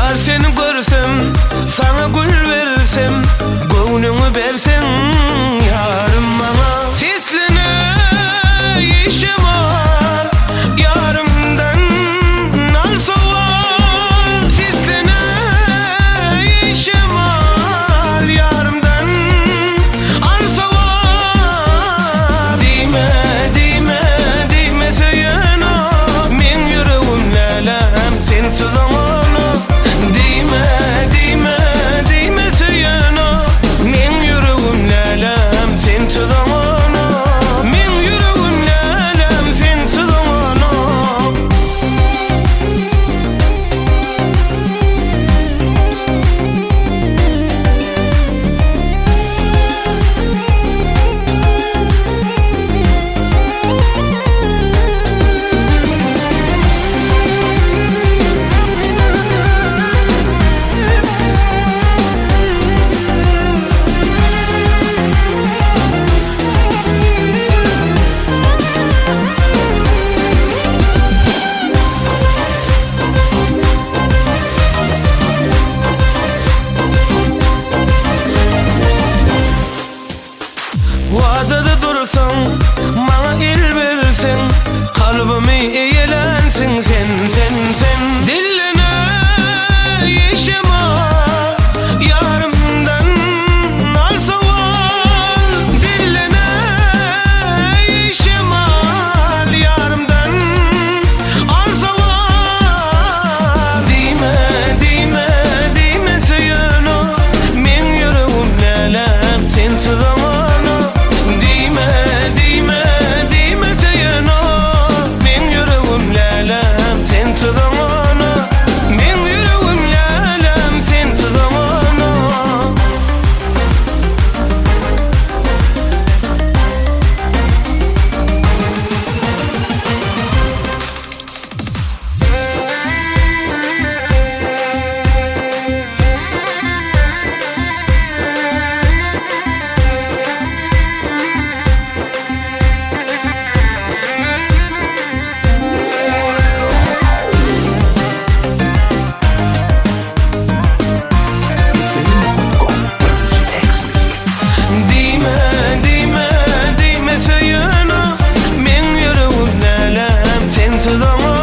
Yar seni görsem, sana gül versem, gönlümü versen yarım bana. Sesline işim al, yarımdan al soğan. Sesline işim al, yarımdan al soğan. Dime, dime, dime söyüno, men yüreğim lelem sen tutamam. Vadada dursan, bana el versen, kalbimi eğlensin sen. Dilline işim al, yarımdan al soğan. Dilline işim al, yarımdan al soğan. Dime, dime, dime söyüno, men yüreğim lelem sen tutamam. To the